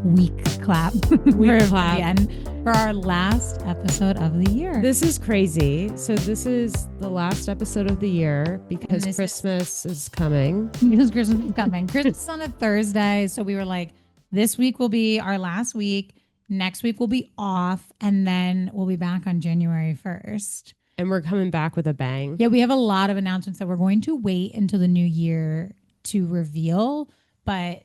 week clap Week for clap. the end for our last episode of the year. This is crazy. So this is the last episode of the year because Christmas is coming. Because Christmas is coming. Christmas is on a Thursday. So we were like, this week will be our last week. Next week we'll be off. And then we'll be back on January 1st. And we're coming back with a bang. Yeah, we have a lot of announcements that we're going to wait until the new year to reveal. But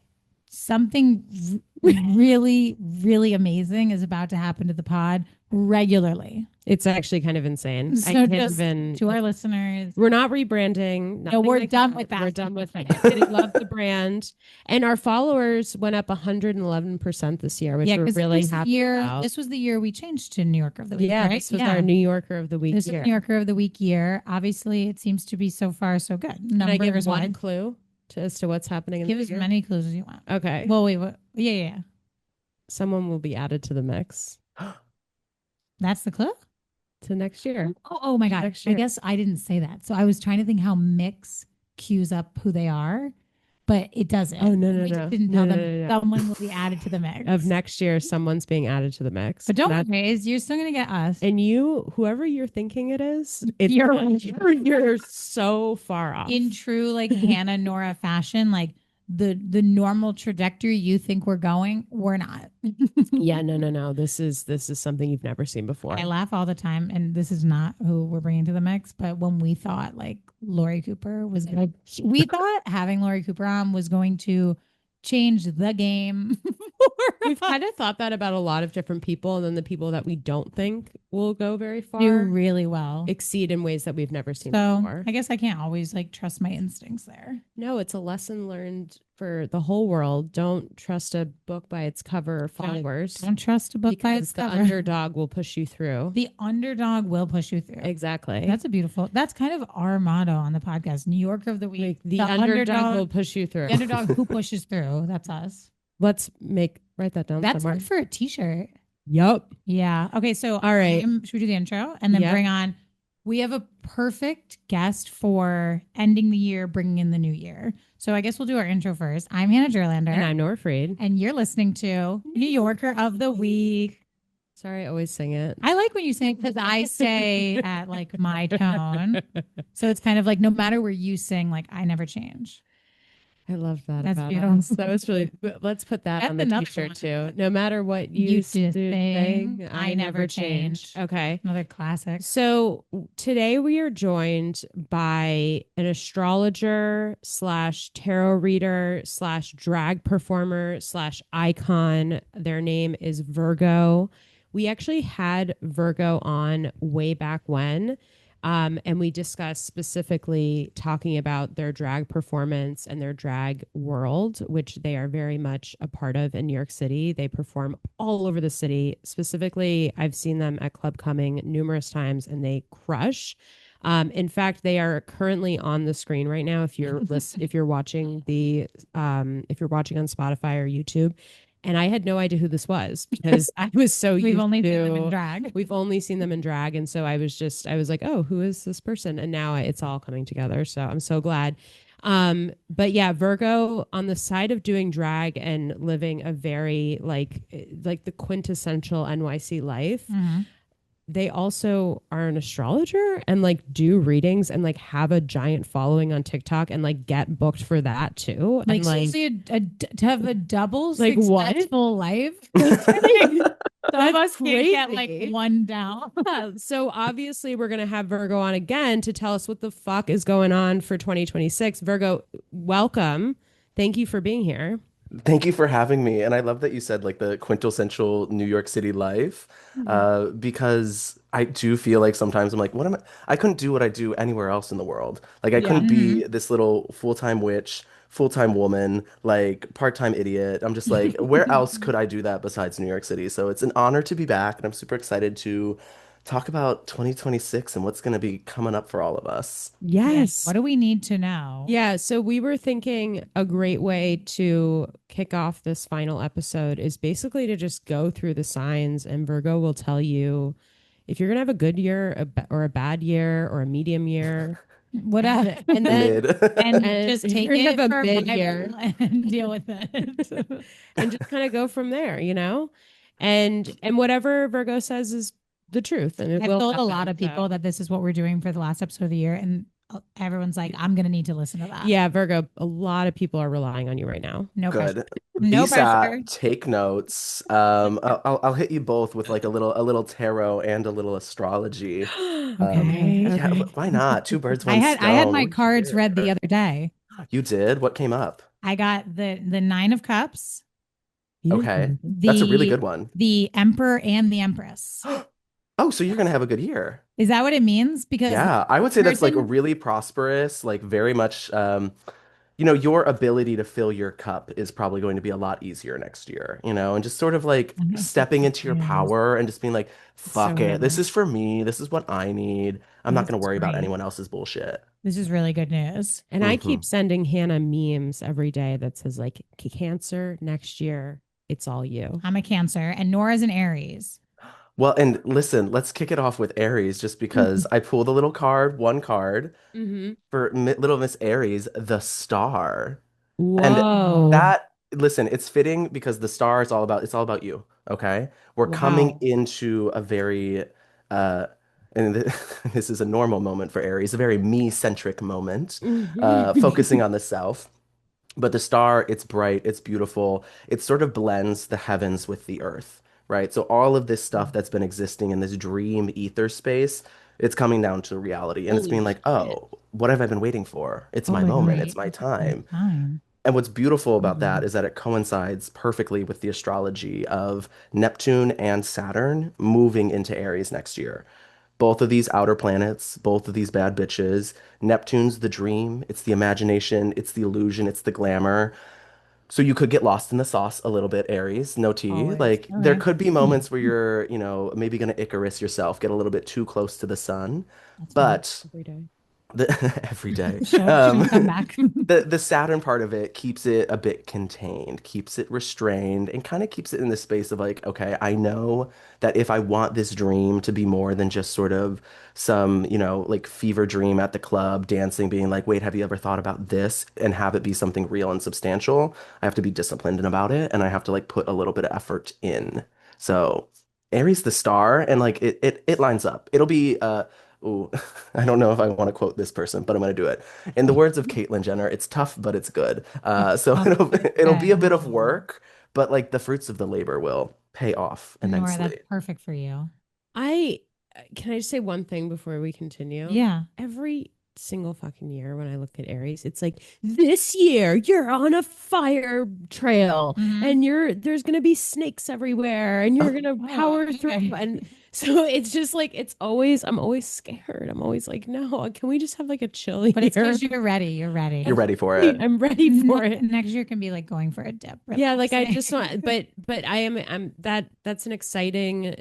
something really, really amazing is about to happen to the pod regularly. It's actually kind of insane. So I can't just even. to our listeners, We're not rebranding. No, we're done with that. We're done with it. We love the brand. And our followers went up 111% this year, which we're really happy about. This was the year we changed to New Yorker of the Week, Yeah, right? this was our New Yorker of the Week This year. is New Yorker of the Week year. Obviously, it seems to be so far so good. Can I give one one clue as to what's happening in Give the as year? many clues as you want. Okay. Well, wait. What? Yeah. Someone will be added to the mix That's the clue? to next year. Oh my God. Next I year. guess I didn't say that. So I was trying to think how mix cues up who they are, but it doesn't. Oh, no. We just didn't tell them someone will be added to the mix. Of next year, someone's being added to the mix. But don't worry, you're still going to get us. And you, whoever you're thinking it is, you're so far off. In true like Hannah Nora fashion, like the normal trajectory you think we're going, we're not. Yeah, no. This is something you've never seen before. I laugh all the time, and this is not who we're bringing to the mix. But when we thought like Lori Cooper was going to, we thought having Lori Cooper on was going to change the game. We've kind of thought that about a lot of different people, and then the people that we don't think will go very far do really well, exceed in ways that we've never seen before. I guess I can't always like trust my instincts there. No, it's a lesson learned for the whole world. Don't trust a book by its cover or followers. Don't trust a book by its cover. cover. The underdog will push you through. The underdog will push you through. Exactly. That's kind of our motto on the podcast. New Yorker of the Week. Like the underdog will push you through. The underdog who pushes through. That's us. Let's write that down. That's somewhere. good for a t-shirt. Yup. Yeah. Okay. So all right. Should we do the intro and then bring on? We have a perfect guest for ending the year, bringing in the new year. So I guess we'll do our intro first. I'm Hannah Gerlander. And I'm Nora Freed. And you're listening to New Yorker of the Week. Sorry, I always sing it. I like when you sing because I say at like my tone. So it's kind of like no matter where you sing, like I never change. I love that. That's about beautiful. us. That was really. Let's put that on the t-shirt too. No matter what you sing, I never change. Okay, another classic. So today we are joined by an astrologer / tarot reader / drag performer / icon. Their name is Virgo. We actually had Virgo on way back when. And we discussed specifically talking about their drag performance and their drag world, which they are very much a part of in New York City. They perform all over the city. Specifically, I've seen them at Club Coming numerous times and they crush. In fact, they are currently on the screen right now. If you're if you're watching on Spotify or YouTube. And I had no idea who this was because I was so used to. We've only seen them in drag. We've only seen them in drag. And so I was like, oh, who is this person? And now it's all coming together. So I'm so glad. But yeah, Virgo on the side of doing drag and living a very like the quintessential NYC life. Mm-hmm. They also are an astrologer and like do readings and like have a giant following on TikTok and like get booked for that too. Like, and, to have a double like successful life. Some of us crazy. can't get like one down. So obviously we're going to have Virgo on again to tell us what the fuck is going on for 2026. Virgo, welcome. Thank you for being here. Thank you for having me. And I love that you said like the quintessential New York City life, because I do feel like sometimes I'm like, I couldn't do what I do anywhere else in the world. Like I couldn't be this little full-time witch, full-time woman, like part-time idiot. I'm just like, where else could I do that besides New York City? So it's an honor to be back. And I'm super excited to talk about 2026 and what's going to be coming up for all of us. Yes. What do we need to know? Yeah. So we were thinking a great way to kick off this final episode is basically to just go through the signs, and Virgo will tell you if you're going to have a good year or a bad year or a medium year What up? And then Mid. And and just take you're gonna it have a for bid Bible here. and deal with it. And just kind of go from there, you know? And whatever Virgo says is the truth and it I've will told a happen. lot of people So that this is what we're doing for the last episode of the year, and everyone's like, "I'm gonna need to listen to that." yeah, Virgo, a lot of people are relying on you right now. No pressure. Good. No pressure. BSAT, take notes. I'll hit you both with like a little tarot and a little astrology. Okay. Yeah, Okay. why not? Two birds, I one had stone. my We're cards read the here. other day. You did? What came up? I got the Nine of Cups, Okay. Beautiful. That's a really the good one. the Emperor, and the Empress. Oh, so you're gonna have a good year. Is that what it means? Because Yeah, I would the say that's like a person, really prosperous, like very much your ability to fill your cup is probably going to be a lot easier next year, and just sort of like I'm gonna flip stepping this into your news. power and just being like, So fuck it. This nice. is for me. This is what I need. I'm not This going to is worry about great. anyone else's bullshit. This is really good news. And I Hmm. keep sending Hannah memes every day that says like Cancer next year, it's all you. I'm a Cancer, and Nora's an Aries. Well, and listen, let's kick it off with Aries just because I pulled a little card, one card Mm-hmm. for little Miss Aries, the star. And Whoa. Oh, that, listen, it's fitting because the star is it's all about you, okay? We're coming Wow. into a very uh and this is a normal moment for Aries, a very me-centric moment, focusing on the self. But the star, it's bright, it's beautiful. It sort of blends the heavens with the earth, right? So all of this stuff that's been existing in this dream ether space, it's coming down to reality. And it's Holy being like, shit. oh, what have I been waiting for? It's oh my my moment, God. it's my My time. time. And what's beautiful about that Mhm. is that it coincides perfectly with the astrology of Neptune and Saturn moving into Aries next year. Both of these outer planets, both of these bad bitches. Neptune's the dream, it's the imagination, it's the illusion, it's the glamour. So you could get lost in the sauce a little bit, Aries, no tea. Always. Like there Okay. could be moments where you're, maybe gonna Icarus yourself, get a little bit too close to the sun. That's fine. But Every day. every day. She'll come back. The Saturn part of it keeps it a bit contained, keeps it restrained, and kind of keeps it in the space of like, okay, I know that if I want this dream to be more than just sort of some, like fever dream at the club, dancing, being like, wait, have you ever thought about this? And have it be something real and substantial, I have to be disciplined about it, and I have to like put a little bit of effort in. So Aries the star, and like it lines up. It'll be ooh, I don't know if I want to quote this person, but I'm going to do it. In the words of Caitlyn Jenner, it's tough, but it's good. It's So tough, it'll but it's it'll be a good. bit of work, but like the fruits of the labor will pay off Nora, that's immensely. perfect for you. I can I just say one thing before we continue? Yeah. Every single fucking year when I look at Aries, it's like this year you're on a fire trail Mhm. and there's gonna be snakes everywhere and you're Oh, gonna Oh, power through okay. and so it's just like I'm always scared. I'm always like, no, can we just have like a chill But it's year? because you're ready. You're ready. you're ready for it. I'm ready for it. Next year can be like going for a dip. Yeah, like I just Relaxing. want, but I'm that's an exciting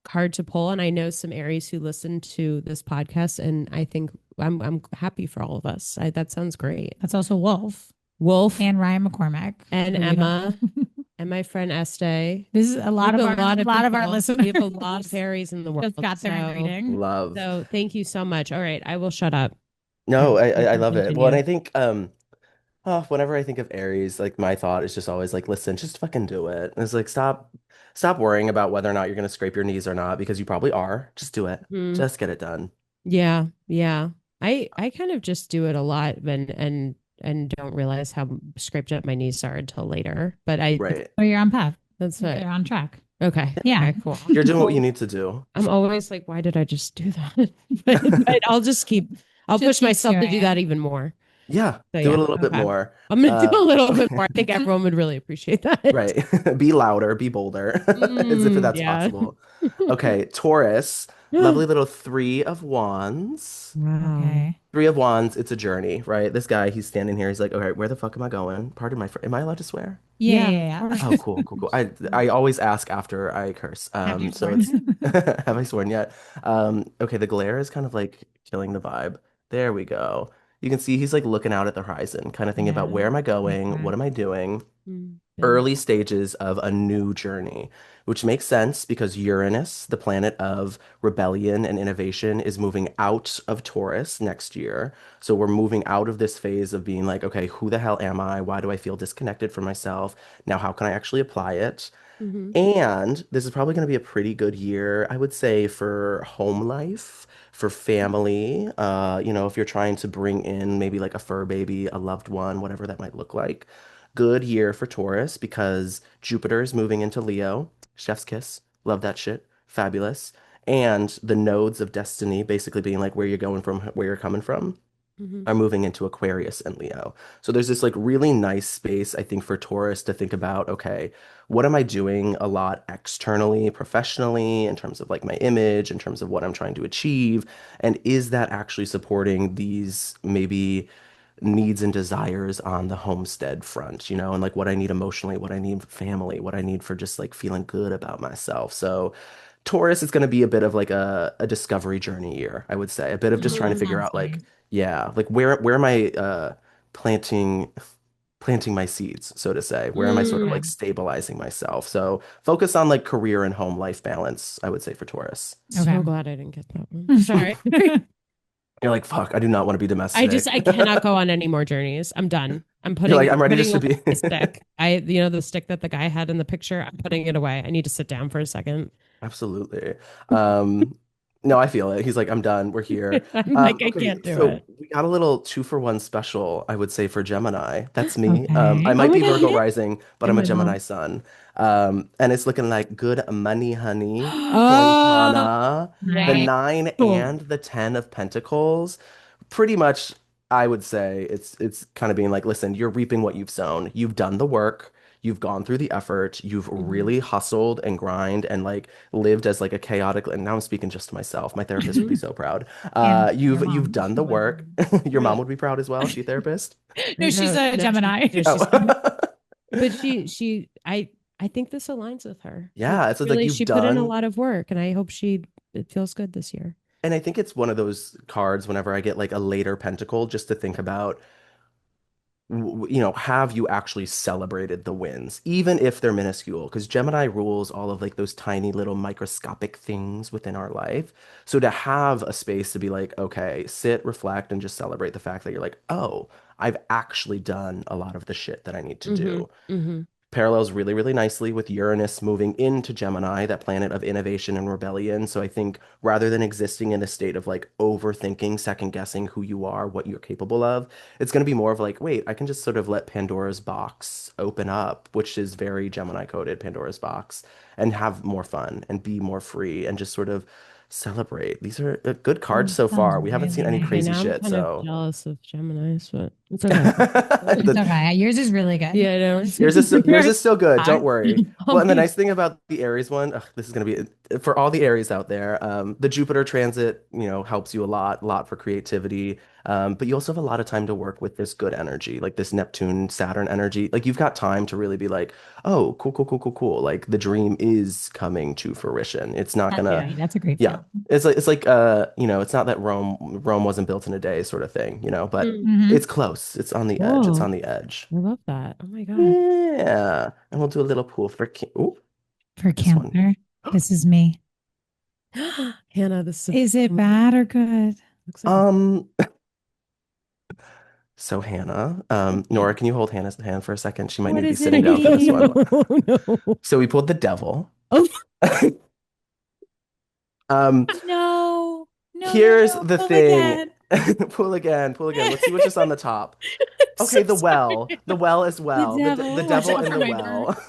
card to pull, and I know some Aries who listen to this podcast, and I think I'm happy for all of us. That sounds great. That's also Wolf Wolf and Ryan McCormack. and who we don't Emma know. and my friend Este. This is a We lot have of a our lot of listeners. We have a lot of Aries in the world. Just got their reading. Love. So thank you so much. All right, I will shut up. No, And I you can love it. Well, and continue. I think whenever I think of Aries, like my thought is just always like, listen, just fucking do it. And it's like stop worrying about whether or not you're gonna scrape your knees or not, because you probably are. Just do it. Hmm. Just get it done. Yeah, yeah. I kind of just do it a lot and don't realize how scraped up my knees are until later. But Right. Oh, you're on path. that's You're right. on track. Okay. Yeah. Okay, cool. You're doing what you Cool. need to do. I'm always like, why did I just do that? but I'll Just push keep myself to doing do it. that even more. Yeah, So do it yeah. a little bit Okay. more. I'm gonna do Uh, a little bit more. I think everyone would really appreciate that. right. Be louder, be bolder, as if that's Yeah. possible. Okay, Taurus, lovely little Three of Wands. Wow. Okay. Three of Wands, it's a journey, right? This guy, he's standing here. He's like, okay, where the fuck am I going? Pardon my, am I allowed to swear? Yeah, Yeah. yeah, yeah. Oh, cool, cool, cool. I always ask after I curse. Have you So sworn? it's have I sworn yet? Okay, the glare is kind of like killing the vibe. There we go. You can see he's like looking out at the horizon, kind of thinking about Yeah. where am I going? Okay. What am I doing? Mm. Been. early stages of a new journey, which makes sense because Uranus, the planet of rebellion and innovation, is moving out of Taurus next year. So we're moving out of this phase of being like, okay, who the hell am I? Why do I feel disconnected from myself? Now, how can I actually apply it? Mm-hmm. And this is probably going to be a pretty good year, I would say, for home life, for family. If you're trying to bring in maybe like a fur baby, a loved one, whatever that might look like. Good year for Taurus because Jupiter is moving into Leo. Chef's kiss. Love that shit. Fabulous. And the nodes of destiny basically being like where you're going from, where you're coming from Mm-hmm. are moving into Aquarius and Leo. So there's this like really nice space, I think, for Taurus to think about, okay, what am I doing a lot externally, professionally, in terms of like my image, in terms of what I'm trying to achieve? And is that actually supporting these maybe needs and desires on the homestead front, and like what I need emotionally, what I need family, what I need for just like feeling good about myself. So Taurus is going to be a bit of like a discovery journey year, I would say. A bit of just trying to That figure sounds out like, nice. yeah, like where am I planting planting my seeds, so to say? Where am I sort of Yeah. like stabilizing myself? So focus on like career and home life balance, I would say for Taurus. Okay. So glad I didn't get that one. Sorry. You're like, fuck, I do not want to be I domestic. cannot go on any more journeys. I'm done. You're like, I'm ready Putting just to away be my stick. The stick that the guy had in the picture, I'm putting it away. I need to sit down for a second. Absolutely. Um, no, I feel it. He's like, I'm done. We're here. I'm like, I Okay, can't do so it. we got a little 2-for-1 special, I would say, for Gemini. That's me. I Okay. Oh might my be God. Virgo rising, but I I'm a might Gemini know. sun. And it's looking like good money, honey. Oh, Fontana, the Nice. wow. nine Cool. and the 10 of Pentacles. Pretty much, I would say it's kind of being like, listen, you're reaping what you've sown. You've done the work. You've gone through the effort. You've Hmm. really hustled and grind and like lived as like a chaotic, and now I'm speaking just to myself. My therapist would be so proud. And your You've mom. done She the would. work. Your mom Right. would be proud as well. She a therapist? No, she's No, a no, Gemini. she's Oh. but I think this aligns with her. Yeah, it's like Really, you've she put in a done. lot of work, and I hope it feels good this year. And I think it's one of those cards whenever I get like a later pentacle just to think about, have you actually celebrated the wins, even if they're minuscule? Because Gemini rules all of like those tiny little microscopic things within our life. So to have a space to be like, okay, sit, reflect, and just celebrate the fact that you're like, oh, I've actually done a lot of the shit that I need to Mm-hmm. do. Mm-hmm. Parallels really, really nicely with Uranus moving into Gemini, that planet of innovation and rebellion. So I think rather than existing in a state of like overthinking, second guessing who you are, what you're capable of, it's going to be more of like, wait, I can just sort of let Pandora's box open up, which is very Gemini coded, Pandora's box, and have more fun and be more free and just sort of celebrate. These are good cards so Sounds far. We haven't really seen any Okay, crazy nice. now I'm shit, kind of so. jealous of Geminis, but it's okay. It's The, okay. Yours is really good. Yeah, no. yours is still good. Don't worry. I'll Well, and the be nice thing about the Aries one, ugh, this is going to be for all the Aries out there. The Jupiter transit, helps you a lot for creativity. But you also have a lot of time to work with this good energy, like this Neptune, Saturn energy. Like you've got time to really be like, oh, cool, cool, cool, cool, cool. Like the dream is coming to fruition. It's not That's gonna, great. That's a great yeah. feeling. It's like it's not that Rome wasn't built in a day sort of thing, but Mm. Hmm. it's close. It's on the edge. It's Cool. on the edge. I love that. Oh my God. Yeah. And we'll do a little pool for Ooh, For this one. Cancer, this is me. Hannah, this is Is it bad or good? looks like a Um, so Hannah, Nora, can you hold Hannah's hand for a second? She might need What to be does it sitting down for this mean? one. no, no. So we pulled the devil. Oh, Um, No, no, no, here's no. the Pull thing. again. Pull again, pull again. Let's see what's just on the top. I'm so Okay, sorry. the well as The well. The devil. Watch devil out in for the my burn. well.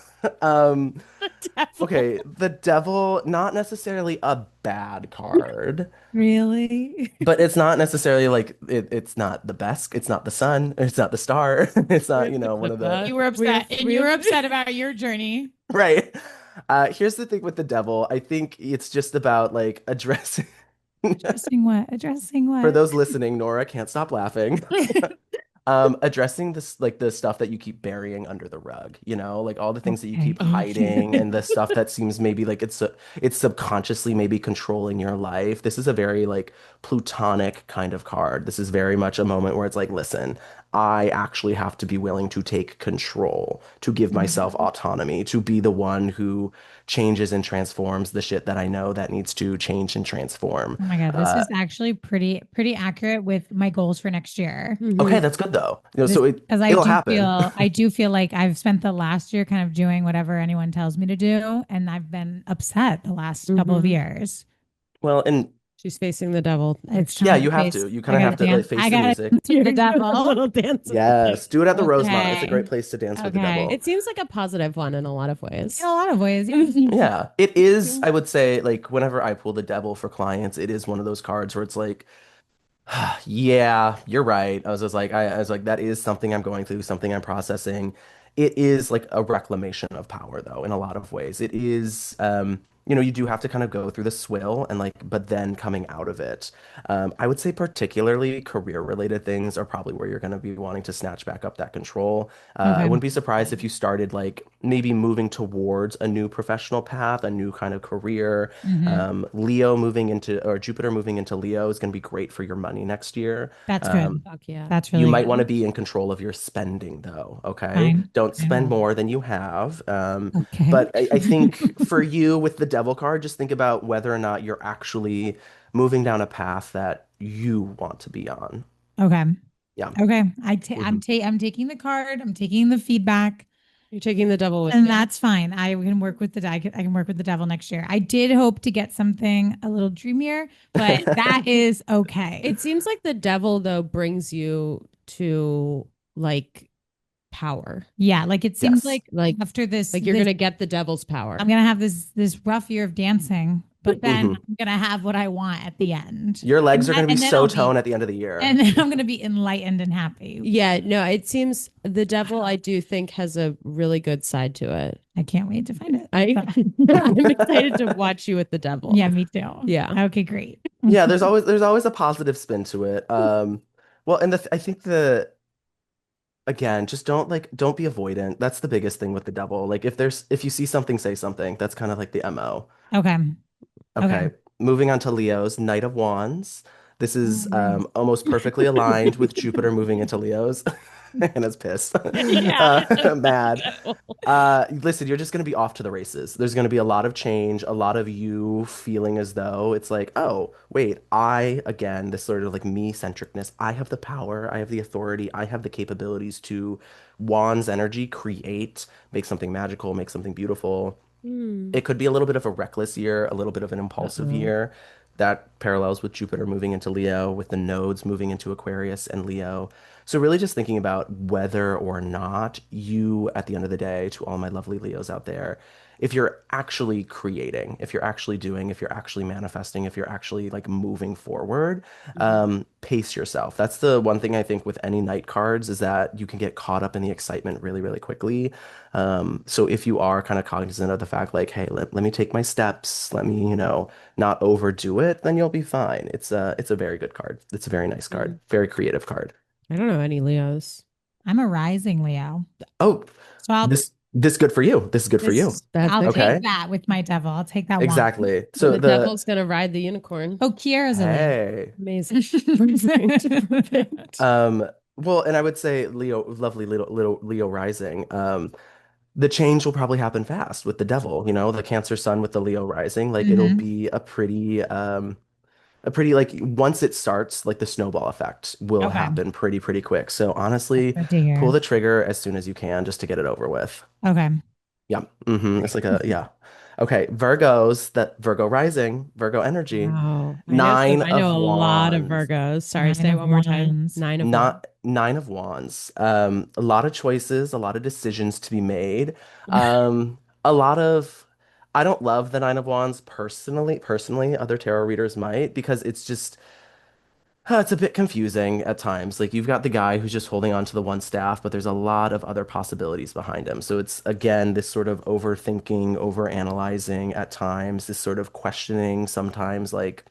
Um, The devil. okay, the devil, not necessarily a bad card. Really? But it's not necessarily like it's not the best. It's not the sun. It's not the star. It's We not, have to one clip of the that. You were upset, and We you have were upset about your journey. right. Here's the thing with the devil. I think it's just about like addressing. Addressing what? Addressing For what? those listening, Nora can't stop laughing. Addressing this like the stuff that you keep burying under the rug, like all the things that you Okay. keep Okay. hiding and the stuff that seems maybe like it's subconsciously maybe controlling your life. This is a very like plutonic kind of card. This is very much a moment where it's like, listen, I actually have to be willing to take control, to give myself Mhm. autonomy, to be the one who changes and transforms the shit that I know that needs to change and transform. Oh my God, this Uh, is actually pretty accurate with my goals for next year. okay, Hmm. that's good though. You know, This so because it'll happen. I do feel like I've spent the last year kind of doing whatever anyone tells me to do, and I've been upset the last couple of Hmm. years. Well, and She's facing the devil It's next yeah, time year. to you have face. to. You I kind of gotta have to like dance. face I the gotta music. dance with You're the gonna have a devil. little dance with the devil. Yes, do it at the Rosemont. It's a Okay. great place to dance with the Okay. devil. It seems like a positive one in a lot of In ways. a lot of ways. Yeah, it is. I would say, like, whenever I pull the devil for clients, it is one of those cards where it's like, yeah, you're right. I was like, that is something I'm going through, something I'm processing. It is like a reclamation of power, though, in a lot of ways. It is, you do have to kind of go through the swill and like, but then coming out of it. I would say particularly career-related things are probably where you're going to be wanting to snatch back up that control. I Okay. wouldn't be surprised if you started like maybe moving towards a new professional path, a new kind of career. Hmm. Leo moving into, or Jupiter moving into Leo is going to be great for your money next year. That's Um, good. Fuck yeah. That's you really might want to good. be in control of your spending, though. Okay. Fine. Don't I spend will. more than you have. Okay. But I think for you with the devil card, just think about whether or not you're actually moving down a path that you want to be on. Okay. Yeah. Okay. Hmm. I'm taking the card. I'm taking the feedback. You're taking the devil with And you. that's fine. I can work with the devil next year. I did hope to get something a little dreamier, but that is okay. It seems like the devil though brings you to like power. Yeah, like it seems Yes. like Like after like you're this gonna get the devil's I'm power. gonna have this rough year of dancing, but then Hmm. I'm gonna have what I want at the end. Your legs are going to be And then so toned at the end of the and year. then I'm gonna be enlightened and happy. Yeah, no, it seems the devil I do think has a really good side to it. I can't wait to find it. I So, I'm excited to watch you with the devil. yeah, me too. Yeah. Okay, great. Yeah, there's always a positive spin to it. Well, and I think the again, just don't be avoidant. That's the biggest thing with the devil. Like if you see something, say something. That's kind of like the MO. Okay. Okay. Okay, moving on to Leo's Knight of Wands. This Oh, is nice. almost perfectly aligned with Jupiter moving into Leo's. Hannah's pissed. Yeah. Mad. Listen, you're just going to be off to the races. There's going to be a lot of change, a lot of you feeling as though it's like, oh, wait, again, this sort of like me-centricness, I have the power, I have the authority, I have the capabilities to Wands energy, create, make something magical, make something beautiful. Hmm. It could be a little bit of a reckless year, a little bit of an impulsive Uh-oh. year. That parallels with Jupiter moving into Leo, with the nodes moving into Aquarius and Leo. So, really just thinking about whether or not you, at the end of the day, to all my lovely Leos out there, if you're actually creating, if you're actually doing, if you're actually manifesting, if you're actually like moving forward, pace yourself. That's the one thing I think with any night cards is that you can get caught up in the excitement really, really quickly. So if you are kind of cognizant of the fact, like, hey, let me take my steps, let me, not overdo it, then you'll be fine. It's a very good card. It's a very nice card, Mhm. very creative card. I don't know any Leos. I'm a rising Leo. Oh, So this good for you. This is good for you. That's I'll the take Okay, that with my devil. I'll take that one. exactly. So the devil's gonna ride the unicorn. Oh, Kiara's a Leo. hey, Amazing. Perfect. Perfect. um, well, and I would say Leo, lovely little Leo rising. The change will probably happen fast with the devil, the Cancer sun with the Leo rising. Like it'll Hmm. be a pretty like once it starts, like the snowball effect will Okay. happen pretty quick. So That's honestly, good to pull hear. the trigger as soon as you can just to get it over with. Okay. Yeah. It's like yeah. Okay, Virgo rising, Virgo energy. Wow. Nine I know of a lot of Wands. Virgos. Sorry, Nine say it of one more time. Wands. Nine of Wands. Not Nine of Wands. A lot of choices, a lot of decisions to be made. A lot of I don't love the Nine of Wands personally. Personally, other tarot readers might because it's just it's a bit confusing at times. Like you've got the guy who's just holding on to the one staff, but there's a lot of other possibilities behind him. So it's again this sort of overthinking, overanalyzing at times, this sort of questioning sometimes like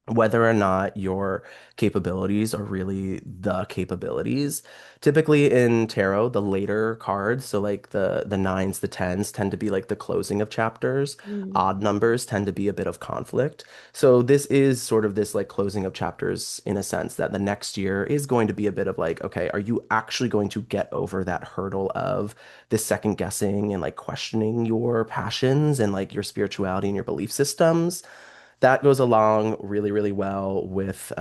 whether or not your capabilities are really the capabilities. Typically in tarot, the later cards, so like the nines, the tens tend to be like the closing of chapters. Mm. Odd numbers tend to be a bit of conflict. So this is sort of this like closing of chapters in a sense that the next year is going to be a bit of like, okay, are you actually going to get over that hurdle of this second guessing and like questioning your passions and like your spirituality and your belief systems? That goes along really, really well with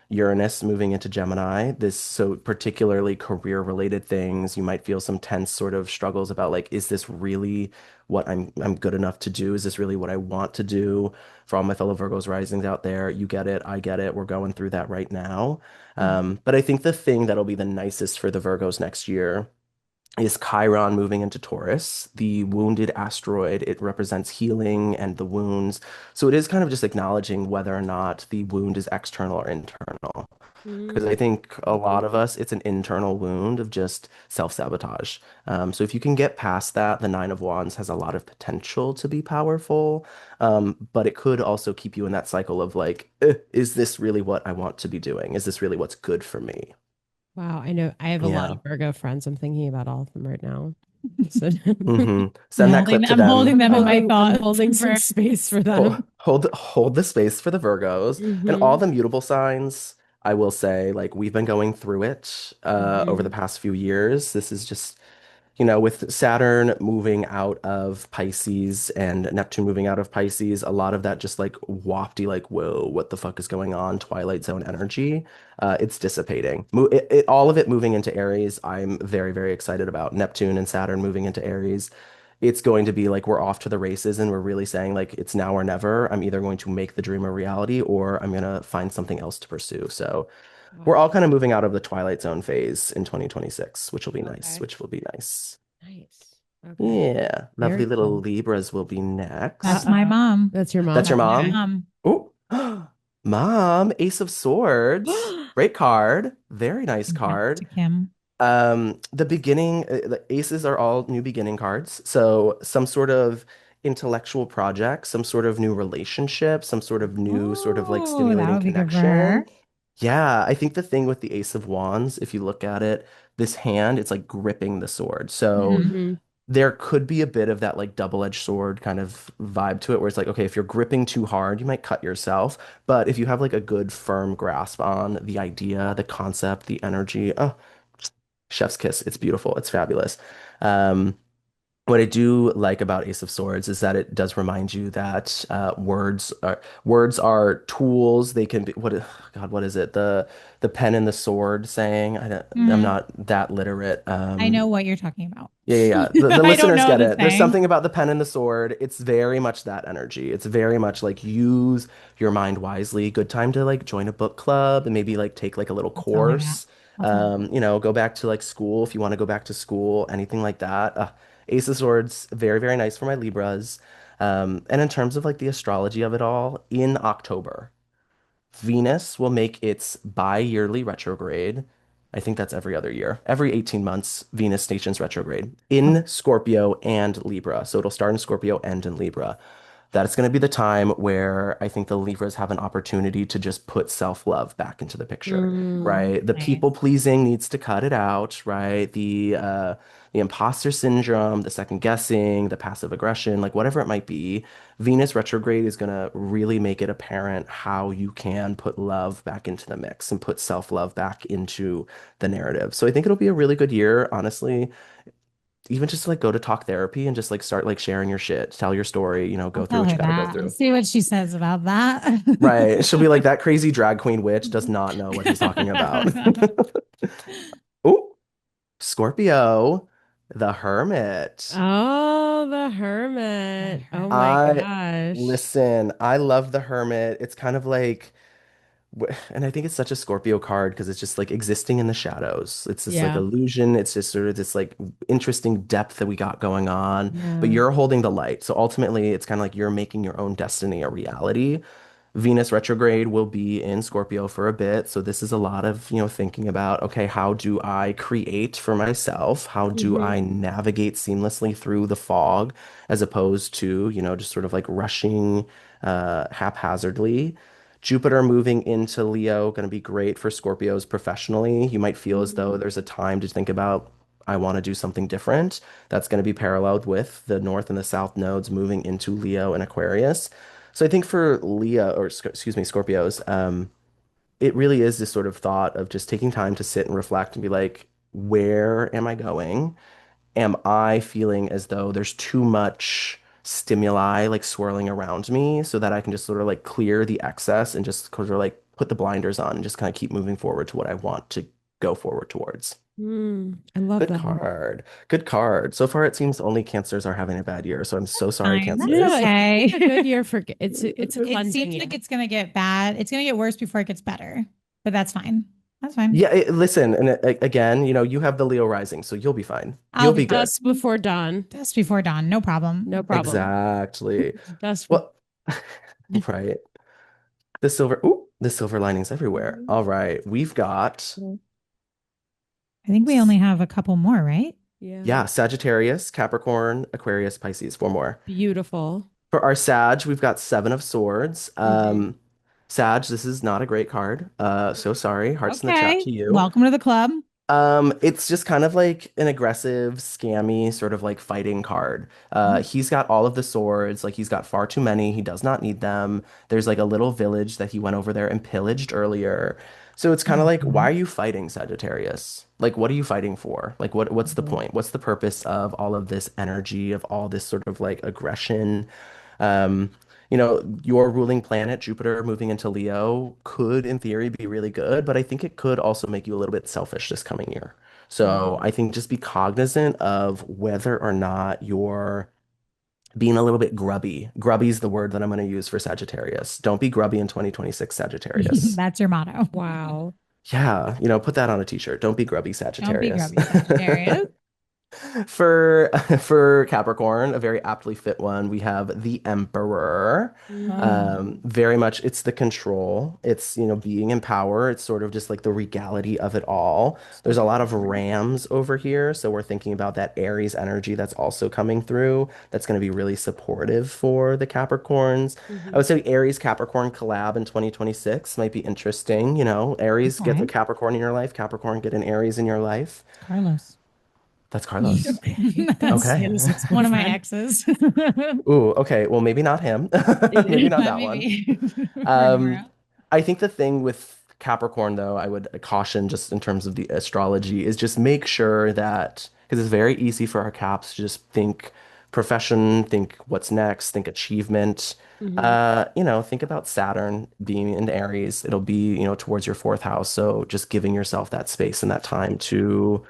Uranus moving into Gemini. This, so particularly career related things, you might feel some tense sort of struggles about like, is this really what I'm good enough to do? Is this really what I want to do? For all my fellow Virgos risings out there, you get it, I get it. We're going through that right now. Mhm. But I think the thing that'll be the nicest for the Virgos next year is Chiron moving into Taurus, the wounded asteroid. It represents healing and the wounds. So it is kind of just acknowledging whether or not the wound is external or internal. Because I Mm. think a lot of us, it's an internal wound of just self-sabotage. So if you can get past that, the Nine of Wands has a lot of potential to be powerful. But it could also keep you in that cycle of like, is this really what I want to be doing? Is this really what's good for me? Wow, I know I have a lot Yeah. of Virgo friends. I'm thinking about all of them right now. So Send that clip to I'm holding them. them in my I'm thoughts. holding some For, space for Hold, them. hold the space for the Virgos and all Hmm. the mutable signs. I will say, like, we've been going through it over the Hmm. past few years. This is just, with Saturn moving out of Pisces and Neptune moving out of Pisces, a lot of that just like wafty, like, whoa, what the fuck is going on? Twilight Zone energy. It's dissipating. All of it moving into Aries. I'm very, very excited about Neptune and Saturn moving into Aries. It's going to be like we're off to the races and we're really saying like it's now or never. I'm either going to make the dream a reality or I'm going to find something else to pursue. So we're Wow. all kind of moving out of the Twilight Zone phase in 2026, which will be nice, Okay. which will be nice. Nice. Okay. Yeah, lovely Very little cool. Libras will be that's my Uh-oh. next. mom. That's your That's mom. your That's my Okay. mom? mom. Oh, Mom, Ace of Swords. Great card. Very nice Back card. to Kim. The beginning, the aces are all new beginning cards. So some sort of intellectual project, some sort of new relationship, some sort of new sort of like Oh, that stimulating would be good for her. connection. Yeah, I think the thing with the Ace of Wands, if you look at it, this hand, it's like gripping the sword. So Hmm. Hmm. there could be a bit of that like double-edged sword kind of vibe to it where it's like, okay, if you're gripping too hard, you might cut yourself. But if you have like a good firm grasp on the idea, the concept, the energy, oh, chef's kiss. It's beautiful. It's fabulous. Um, what I do like about Ace of Swords is that it does remind you that words are tools. They can be God, what is it? The pen and the sword saying. I'm Hmm. not that literate. I know what you're talking about. Yeah, yeah, yeah. The I don't listeners know get the it. There's saying. something about the pen and the sword. It's very much that energy. It's very much like use your mind wisely. Good time to like join a book club and maybe like take like a little I'll tell her that. course. I'll tell her that. Go back to like school if you want to go back to school, anything like that. Ace of Swords, very, very nice for my Libras. And in terms of like the astrology of it all, in October. Venus will make its bi-yearly retrograde. I think that's every other year. Every 18 months, Venus stations retrograde Oh, in Scorpio and Libra. So it'll start in Scorpio and in Libra. That's going to be the time where I think the Libras have an opportunity to just put self-love back into the picture, Mm. right? The nice. people pleasing needs to cut it out, right? The imposter syndrome, the second guessing, the passive aggression, like whatever it might be. Venus retrograde is going to really make it apparent how you can put love back into the mix and put self-love back into the narrative. So I think it'll be a really good year, honestly. Even just to, like go to talk therapy and just like start like sharing your shit, tell your story, I'll go through tell what you her got to go that. through. See what she says about that. Right. She'll be like, that crazy drag queen witch does not know what he's talking about. Oh, Scorpio, the Hermit. Oh, the The hermit. Oh my hermit. I gosh. listen, I love the Hermit. It's kind of like and I think it's such a Scorpio card because it's just like existing in the shadows. It's this like Yeah. illusion. It's just sort of this like interesting depth that we got going on, but Yeah. you're holding the light. So ultimately, it's kind of like you're making your own destiny a reality. Venus retrograde will be in Scorpio for a bit. So this is a lot of, thinking about, okay, how do I create for myself? How do Hmm. I navigate seamlessly through the fog as opposed to, just sort of like rushing haphazardly? Jupiter moving into Leo, going to be great for Scorpios professionally. You might feel as though there's a time to think about, I want to do something different. That's going to be paralleled with the North and the South nodes moving into Leo and Aquarius. So I think for Leo, or excuse me, Scorpios, it really is this sort of thought of just taking time to sit and reflect and be like, where am I going? Am I feeling as though there's too much stimuli like swirling around me so that I can just sort of like clear the excess and just sort of like put the blinders on and just kind of keep moving forward to what I want to go forward towards? I love Good that. card. Good card. So far, it seems only Cancers are having a bad year. So I'm so sorry, Fine. That's Cancers. okay. It's a good year for it's a It cleansing seems year. like it's gonna get bad. It's gonna get worse before it gets better. But that's fine. That's fine. Yeah, listen, and again, you have the Leo rising, so you'll be fine. I'll You'll be be good. Dusk before dawn. Just before dawn. No problem. No problem. Exactly. Dusk. Well, right. The silver linings everywhere. All right. We've got, I think we only have a couple more, right? yeah, Sagittarius, Capricorn, Aquarius, Pisces, four more. Beautiful. For our Sag, we've got Seven of Swords. Mhm. Sag, this is not a great card. So sorry. Hearts in the chat Okay. to you. Welcome to the club. It's just kind of like an aggressive, scammy, sort of like fighting card. He's got all of the swords, like he's got far too many. He does not need them. There's like a little village that he went over there and pillaged earlier. So it's kind of like, why are you fighting, Sagittarius? Like, what are you fighting for? Like, what's the point? What's the purpose of all of this energy, of all this sort of like aggression? Um, your ruling planet, Jupiter, moving into Leo, could, in theory, be really good, but I think it could also make you a little bit selfish this coming year. So I think just be cognizant of whether or not you're being a little bit grubby. Grubby is the word that I'm going to use for Sagittarius. Don't be grubby in 2026, Sagittarius. That's your motto. Wow. Yeah, put that on a t-shirt. Don't be grubby, Don't be Sagittarius. grubby, Sagittarius. For for Capricorn, a very aptly fit one, we have the Emperor. Very much it's the control. It's, being in power. It's sort of just like the regality of it all. There's a lot of rams over here, so we're thinking about that Aries energy that's also coming through. That's going to be really supportive for the Capricorns. I would say Aries Capricorn collab in 2026 might be interesting. Aries get Okay. the Capricorn in your life, Capricorn get an Aries in your life. Carlos. That's Carlos. That's Okay. one of my exes. Ooh, okay. Well, maybe not him. Maybe not that one. Maybe. Um, I think the thing with Capricorn, though, I would caution just in terms of the astrology is just make sure that, because it's very easy for our caps to just think profession, think what's next, think achievement. Think about Saturn being in Aries. It'll be, towards your fourth house. So just giving yourself that space and that time to,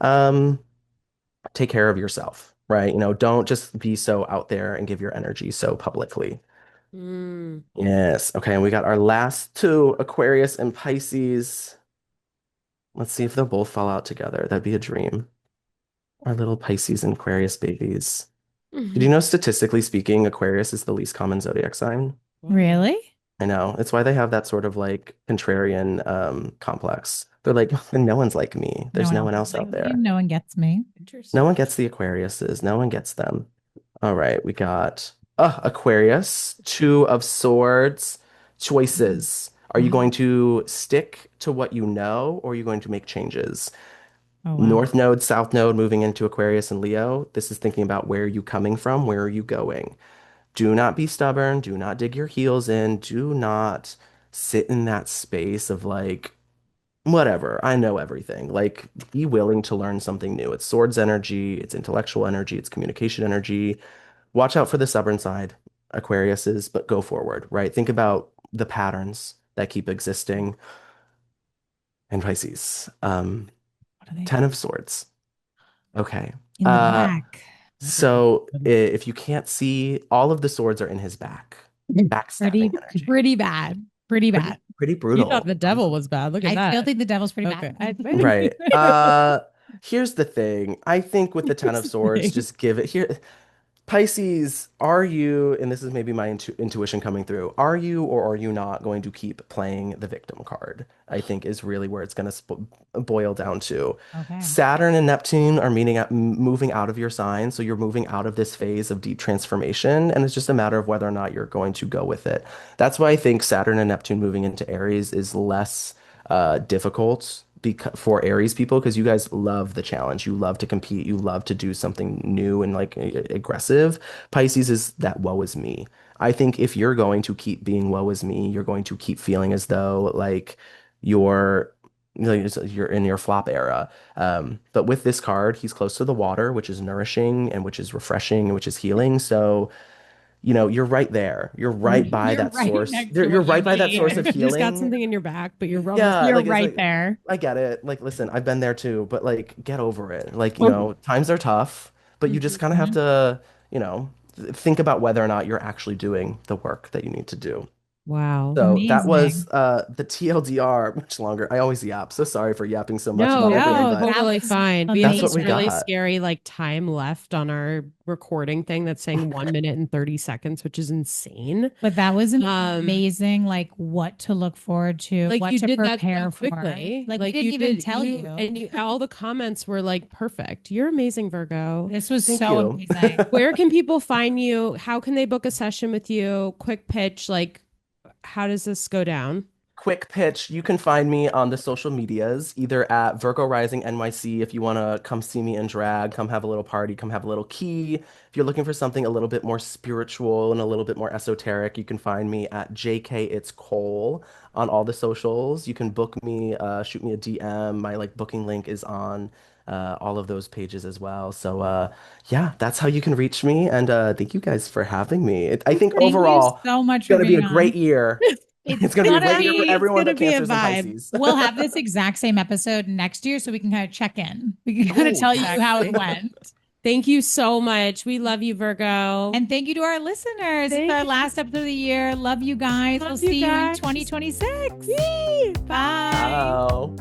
um, take care of yourself, right? Don't just be so out there and give your energy so publicly. Mm. Yes. Okay. And we got our last two, Aquarius and Pisces. Let's see if they'll both fall out together. That'd be a dream. Our little Pisces and Aquarius babies. Did you know, statistically speaking, Aquarius is the least common zodiac sign? Really? I know. It's why they have that sort of like contrarian complex. They're like, no one's like me. There's no one else out there. No one gets me. Interesting. No one gets the Aquariuses. No one gets them. All right, we got Aquarius, Two of Swords, choices. Are you going to stick to what you know, or are you going to make changes? Oh, wow. North Node, South Node moving into Aquarius and Leo. This is thinking about where are you coming from? Where are you going? Do not be stubborn. Do not dig your heels in. Do not sit in that space of like, whatever, I know everything. Like, be willing to learn something new. It's swords energy, it's intellectual energy, it's communication energy. Watch out for the stubborn side, Aquariuses, but go forward, right? Think about the patterns that keep existing. And Pisces, What are they? Ten of Swords. Okay. In the back. So if you can't see, all of the swords are in his back. Backstabbing energy. Pretty bad. Pretty bad. Pretty You brutal. thought the devil was bad. Look at I that. still think the devil's pretty Okay. bad. Right. Here's the thing. I think with the Ten of Swords, just give it here. Pisces, are you, and this is maybe my intuition coming through, are you or are you not going to keep playing the victim card? I think is really where it's going to boil down to. Okay. Saturn and Neptune are moving out of your sign, so you're moving out of this phase of deep transformation, and it's just a matter of whether or not you're going to go with it. That's why I think Saturn and Neptune moving into Aries is less difficult for Aries people because you guys love the challenge. You love to compete. You love to do something new and like aggressive. Pisces is that woe is me. I think if you're going to keep being woe is me, you're going to keep feeling as though like you're you're in your flop era. But with this card, he's close to the water, which is nourishing and which is refreshing and which is healing. So you're right there. You're right by You're that right source. next to You're what you right by that source need. of You just got healing. something in your back, but you're almost Yeah, You're like it's right like there. I get it. Like, listen, I've been there too, but like get over it. Like, Oh. times are tough, but you just kind of have Mhm. to, think about whether or not you're actually doing the work that you need to do. Wow. So that was Amazing. the TLDR, much longer. I always yap. So sorry for yapping so much about No, everything, No, you're but that totally was fine. We have that's what this we amazing. really got. scary like time left on our recording thing that's saying 1 minute and 30 seconds, which is insane. But that was Um, amazing. Like what to look forward to, like what you to did that prepare so for. quickly. Like we Like didn't you even did tell you. and all the comments were like perfect. You're amazing, Virgo. This was Thank so you. amazing. Where can people find you? How can they book a session with you? Quick pitch, like how does this go down? Quick pitch. You can find me on the social medias, either at Virgo Rising NYC if you want to come see me in drag, come have a little party, come have a little key. If you're looking for something a little bit more spiritual and a little bit more esoteric, you can find me at JK It's Cole on all the socials. You can book me, shoot me a DM. My like booking link is on all of those pages as well. So yeah, that's how you can reach me. And thank you guys for having me. I think Thank you overall, so it's much for going to be a being great on. year. It's It's going to be a great year for It's everyone gonna but be a Cancers and vibe. Pisces. we'll have this exact same episode next year so we can kind of check in. We can kind of Ooh, tell yes. you how it Exactly. went. Thank you so much. We love you, Virgo. And thank you to our listeners. It's Thank our you. last episode of the year. Love you guys. Love We'll you see you in guys. 2026. Yay. Bye. Wow.